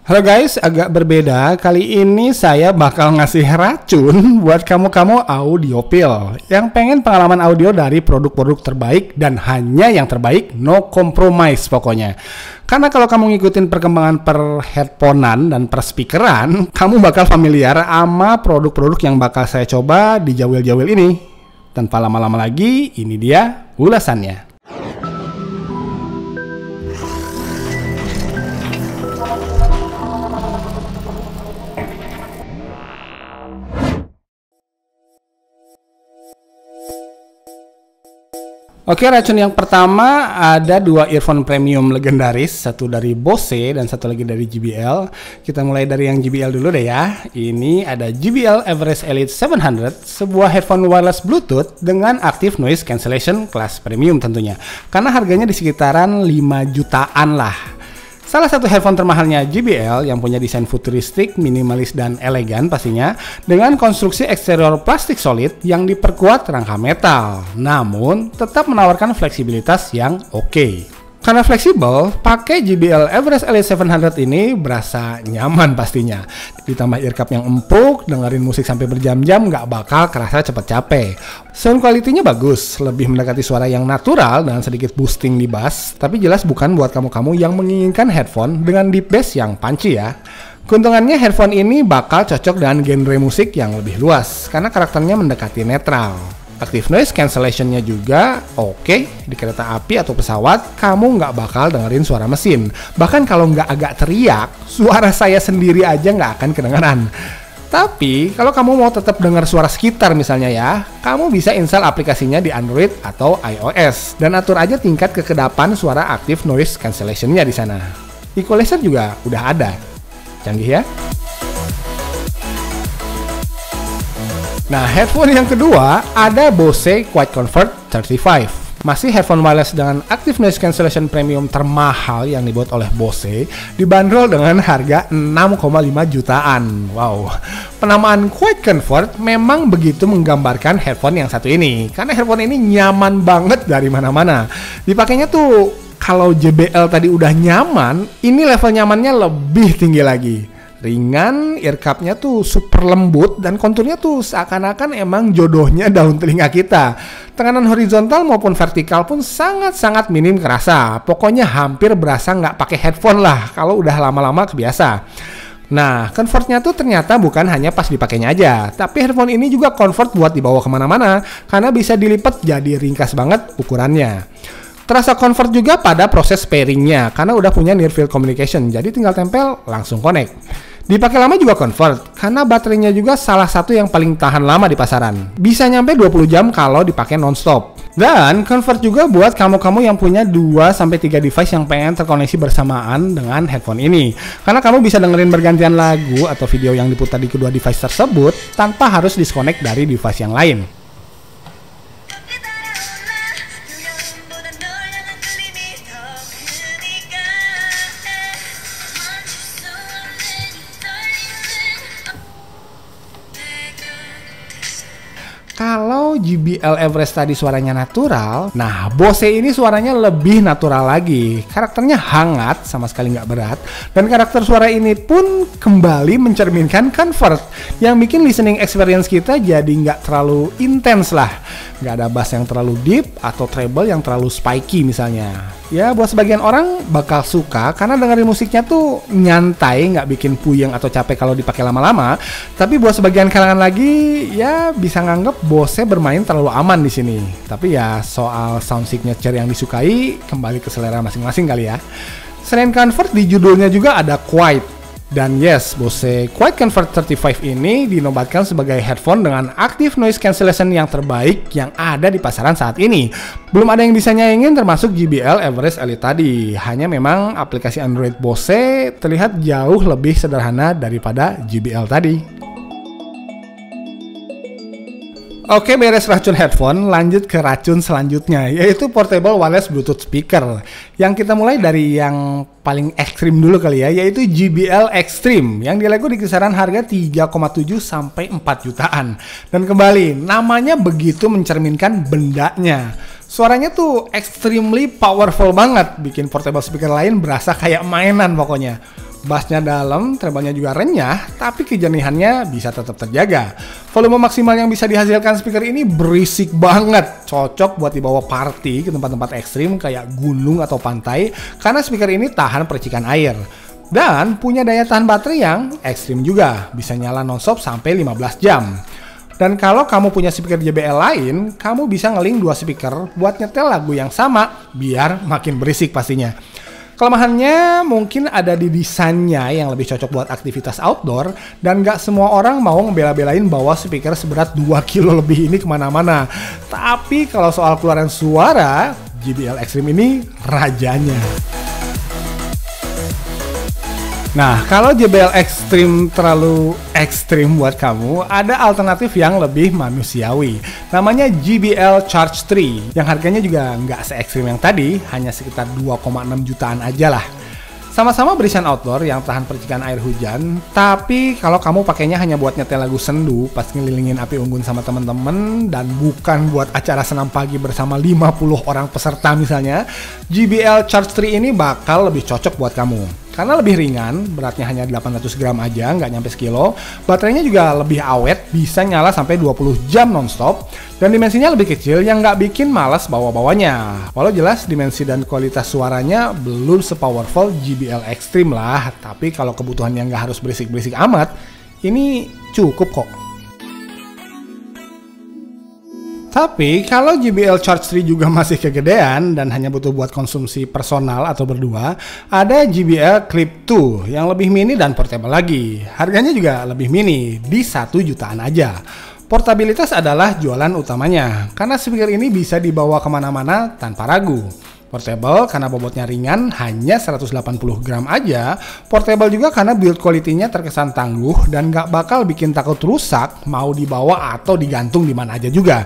Halo guys, agak berbeda. Kali ini saya bakal ngasih racun buat kamu-kamu audiopil yang pengen pengalaman audio dari produk-produk terbaik dan hanya yang terbaik, no compromise pokoknya. Karena kalau kamu ngikutin perkembangan per headphonean dan per speakeran, kamu bakal familiar sama produk-produk yang bakal saya coba di Jawil-Jawil ini. Tanpa lama-lama lagi, ini dia ulasannya. Oke, racun yang pertama ada dua earphone premium legendaris, satu dari Bose dan satu lagi dari JBL. Kita mulai dari yang JBL dulu deh ya. Ini ada JBL Everest Elite 700, sebuah headphone wireless Bluetooth dengan active noise cancellation kelas premium tentunya. Karena harganya di sekitaran 5 jutaan lah. Salah satu headphone termahalnya JBL yang punya desain futuristik, minimalis, dan elegan pastinya dengan konstruksi eksterior plastik solid yang diperkuat rangka metal, namun tetap menawarkan fleksibilitas yang oke. Karena fleksibel, pakai JBL Everest Elite 700 ini berasa nyaman pastinya. Ditambah earcup yang empuk, dengerin musik sampai berjam-jam nggak bakal kerasa cepet capek. Sound quality-nya bagus, lebih mendekati suara yang natural dengan sedikit boosting di bass, tapi jelas bukan buat kamu-kamu yang menginginkan headphone dengan deep bass yang punchy ya. Keuntungannya headphone ini bakal cocok dengan genre musik yang lebih luas, karena karakternya mendekati netral. Active noise cancellation-nya juga oke. Di kereta api atau pesawat, kamu nggak bakal dengerin suara mesin. Bahkan kalau nggak agak teriak, suara saya sendiri aja nggak akan kedengeran. Tapi, kalau kamu mau tetap dengar suara sekitar misalnya ya, kamu bisa install aplikasinya di Android atau iOS. Dan atur aja tingkat kekedapan suara active noise cancellation-nya di sana. Equalizer juga udah ada. Canggih ya? Nah, headphone yang kedua ada Bose Quiet Comfort 35. Masih headphone wireless dengan active noise cancellation premium termahal yang dibuat oleh Bose, dibanderol dengan harga 6,5 jutaan. Wow. Penamaan Quiet Comfort memang begitu menggambarkan headphone yang satu ini, karena headphone ini nyaman banget dari mana-mana. Dipakainya tuh kalau JBL tadi udah nyaman, ini level nyamannya lebih tinggi lagi. Ringan, earcupnya tuh super lembut, dan konturnya tuh seakan-akan emang jodohnya daun telinga kita. Tekanan horizontal maupun vertikal pun sangat-sangat minim kerasa. Pokoknya hampir berasa nggak pakai headphone lah kalau udah lama-lama kebiasa. Nah, comfortnya tuh ternyata bukan hanya pas dipakainya aja, tapi headphone ini juga comfort buat dibawa kemana-mana, karena bisa dilipat jadi ringkas banget ukurannya. Terasa comfort juga pada proses pairingnya, karena udah punya near field communication, jadi tinggal tempel langsung connect. Dipakai lama juga comfort, karena baterainya juga salah satu yang paling tahan lama di pasaran. Bisa nyampe 20 jam kalau dipakai non-stop. Dan comfort juga buat kamu-kamu yang punya 2-3 device yang pengen terkoneksi bersamaan dengan headphone ini. Karena kamu bisa dengerin bergantian lagu atau video yang diputar di kedua device tersebut tanpa harus disconnect dari device yang lain. Kalau JBL Everest tadi suaranya natural, nah Bose ini suaranya lebih natural lagi. Karakternya hangat, sama sekali nggak berat. Dan karakter suara ini pun kembali mencerminkan comfort, yang bikin listening experience kita jadi nggak terlalu intens lah. Nggak ada bass yang terlalu deep atau treble yang terlalu spiky misalnya. Ya buat sebagian orang bakal suka karena dengerin musiknya tuh nyantai, nggak bikin puyeng atau capek kalau dipakai lama-lama. Tapi buat sebagian kalangan lagi ya bisa nganggep Bose bermain terlalu aman di sini. Tapi ya soal sound signature yang disukai kembali ke selera masing-masing kali ya. Selain comfort, di judulnya juga ada quiet. Dan yes, Bose Quiet Comfort 35 ini dinobatkan sebagai headphone dengan active noise cancellation yang terbaik yang ada di pasaran saat ini. Belum ada yang bisa nyaingin termasuk JBL Everest Elite tadi. Hanya memang aplikasi Android Bose terlihat jauh lebih sederhana daripada JBL tadi. Oke, beres racun headphone, lanjut ke racun selanjutnya, yaitu portable wireless Bluetooth speaker. Yang kita mulai dari yang paling ekstrim dulu kali ya, yaitu JBL Extreme, yang dilego di kisaran harga 3,7 sampai 4 jutaan. Dan kembali, namanya begitu mencerminkan bendanya. Suaranya tuh extremely powerful banget, bikin portable speaker lain berasa kayak mainan pokoknya. Bassnya dalam, treble-nya juga renyah, tapi kejernihannya bisa tetap terjaga. Volume maksimal yang bisa dihasilkan speaker ini berisik banget, cocok buat dibawa party ke tempat-tempat ekstrim kayak gunung atau pantai, karena speaker ini tahan percikan air. Dan punya daya tahan baterai yang ekstrim juga, bisa nyala nonstop sampai 15 jam. Dan kalau kamu punya speaker JBL lain, kamu bisa nge-link 2 speaker buat nyetel lagu yang sama, biar makin berisik pastinya. Kelemahannya mungkin ada di desainnya yang lebih cocok buat aktivitas outdoor, dan gak semua orang mau ngebela-belain bawa speaker seberat 2 kilo lebih ini kemana-mana. Tapi kalau soal keluaran suara, JBL Extreme ini rajanya. Nah, kalau JBL Extreme terlalu ekstrim buat kamu, ada alternatif yang lebih manusiawi. Namanya JBL Charge 3, yang harganya juga nggak se-ekstrim yang tadi, hanya sekitar 2,6 jutaan aja lah. Sama-sama berisian outdoor yang tahan percikan air hujan, tapi kalau kamu pakainya hanya buat nyetel lagu sendu pas ngelilingin api unggun sama temen-temen dan bukan buat acara senam pagi bersama 50 orang peserta misalnya, JBL Charge 3 ini bakal lebih cocok buat kamu. Karena lebih ringan, beratnya hanya 800 gram aja, nggak nyampe sekilo. Baterainya juga lebih awet, bisa nyala sampai 20 jam nonstop. Dan dimensinya lebih kecil yang nggak bikin malas bawa-bawanya. Walau jelas dimensi dan kualitas suaranya belum sepowerful JBL Extreme lah. Tapi kalau kebutuhannya nggak harus berisik-berisik amat, ini cukup kok. Tapi kalau JBL Charge 3 juga masih kegedean dan hanya butuh buat konsumsi personal atau berdua, ada JBL Clip 2 yang lebih mini dan portable lagi. Harganya juga lebih mini, di 1 jutaan aja. Portabilitas adalah jualan utamanya, karena speaker ini bisa dibawa kemana-mana tanpa ragu. Portable karena bobotnya ringan, hanya 180 gram aja. Portable juga karena build quality-nya terkesan tangguh dan gak bakal bikin takut rusak, mau dibawa atau digantung di mana aja juga.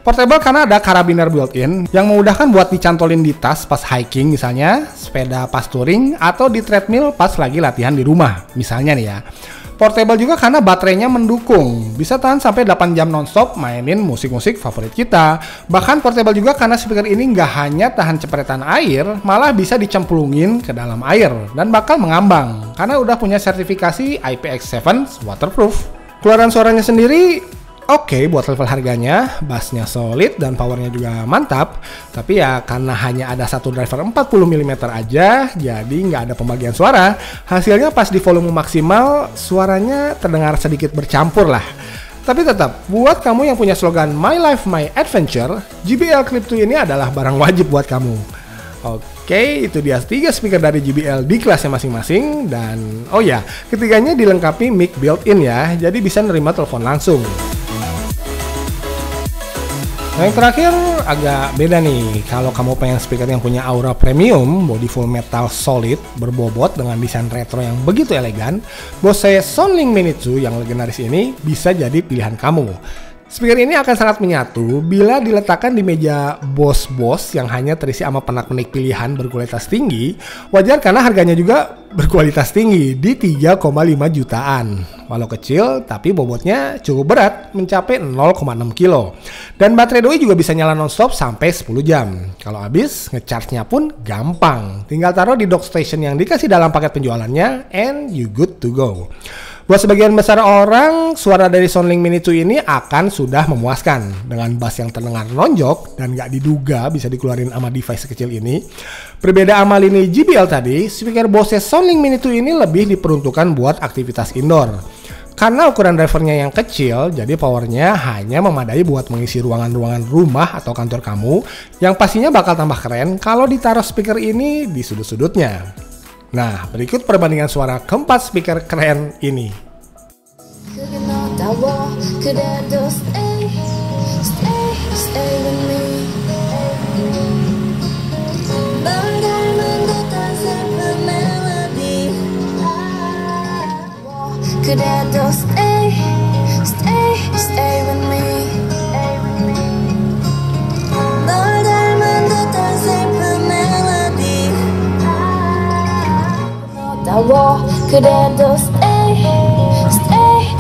Portable karena ada karabiner built-in yang memudahkan buat dicantolin di tas pas hiking misalnya, sepeda pas touring, atau di treadmill pas lagi latihan di rumah, misalnya nih ya. Portable juga karena baterainya mendukung, bisa tahan sampai 8 jam nonstop mainin musik-musik favorit kita. Bahkan portable juga karena speaker ini nggak hanya tahan cepretan air, malah bisa dicemplungin ke dalam air dan bakal mengambang karena udah punya sertifikasi IPX7 waterproof. Keluaran suaranya sendiri oke buat level harganya, bassnya solid dan powernya juga mantap. Tapi ya karena hanya ada satu driver 40 mm aja, jadi nggak ada pembagian suara. Hasilnya pas di volume maksimal, suaranya terdengar sedikit bercampur lah. Tapi tetap, buat kamu yang punya slogan My Life My Adventure, JBL Clip 2 ini adalah barang wajib buat kamu. Oke, itu dia 3 speaker dari JBL di kelasnya masing-masing. Dan oh ya, ketiganya dilengkapi mic built-in ya, jadi bisa nerima telepon langsung. Nah, yang terakhir agak beda nih. Kalau kamu pengen speaker yang punya aura premium, body full metal solid, berbobot dengan desain retro yang begitu elegan, Bose Soundlink Mini 2 yang legendaris ini bisa jadi pilihan kamu. Speaker ini akan sangat menyatu bila diletakkan di meja bos-bos yang hanya terisi sama pernak-pernik pilihan berkualitas tinggi. Wajar karena harganya juga berkualitas tinggi di 3,5 jutaan. Walau kecil, tapi bobotnya cukup berat, mencapai 0,6 kilo. Dan baterai doi juga bisa nyala nonstop sampai 10 jam. Kalau habis, ngecharge-nya pun gampang. Tinggal taruh di dock station yang dikasih dalam paket penjualannya, and you good to go. Buat sebagian besar orang, suara dari Soundlink Mini 2 ini akan sudah memuaskan. Dengan bass yang terdengar nonjok dan gak diduga bisa dikeluarin sama device sekecil ini. Berbeda sama lini JBL tadi, speaker Bose Soundlink Mini 2 ini lebih diperuntukkan buat aktivitas indoor. Karena ukuran drivernya yang kecil, jadi powernya hanya memadai buat mengisi ruangan-ruangan rumah atau kantor kamu, yang pastinya bakal tambah keren kalau ditaruh speaker ini di sudut-sudutnya. Nah, berikut perbandingan suara keempat speaker keren ini. 그대도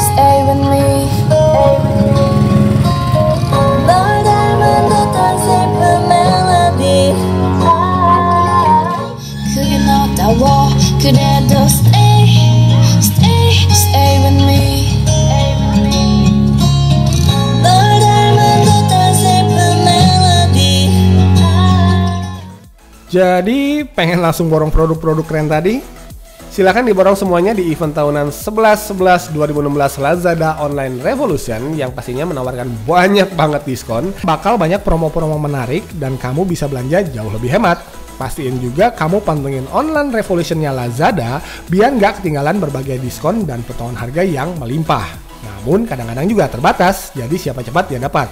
stay with me. 널 닮은 듯한 슬픈 멜로디. 그게 너다워. 그대도 stay Jadi pengen langsung borong produk-produk keren tadi? Silahkan diborong semuanya di event tahunan 11/11/2016 Lazada Online Revolution yang pastinya menawarkan banyak banget diskon. Bakal banyak promo-promo menarik dan kamu bisa belanja jauh lebih hemat. Pastiin juga kamu pantengin online revolutionnya Lazada biar nggak ketinggalan berbagai diskon dan potongan harga yang melimpah. Namun kadang-kadang juga terbatas, jadi siapa cepat dia dapat.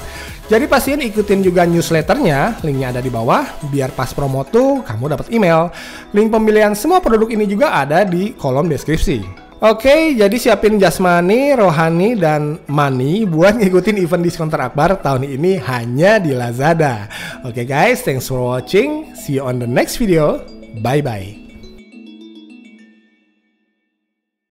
Jadi pastiin ikutin juga newsletternya, linknya ada di bawah, biar pas promo tuh kamu dapat email. Link pembelian semua produk ini juga ada di kolom deskripsi. Oke, jadi siapin jasmani, rohani, dan money buat ngikutin event diskon terakbar tahun ini hanya di Lazada. Oke guys, thanks for watching. See you on the next video. Bye-bye.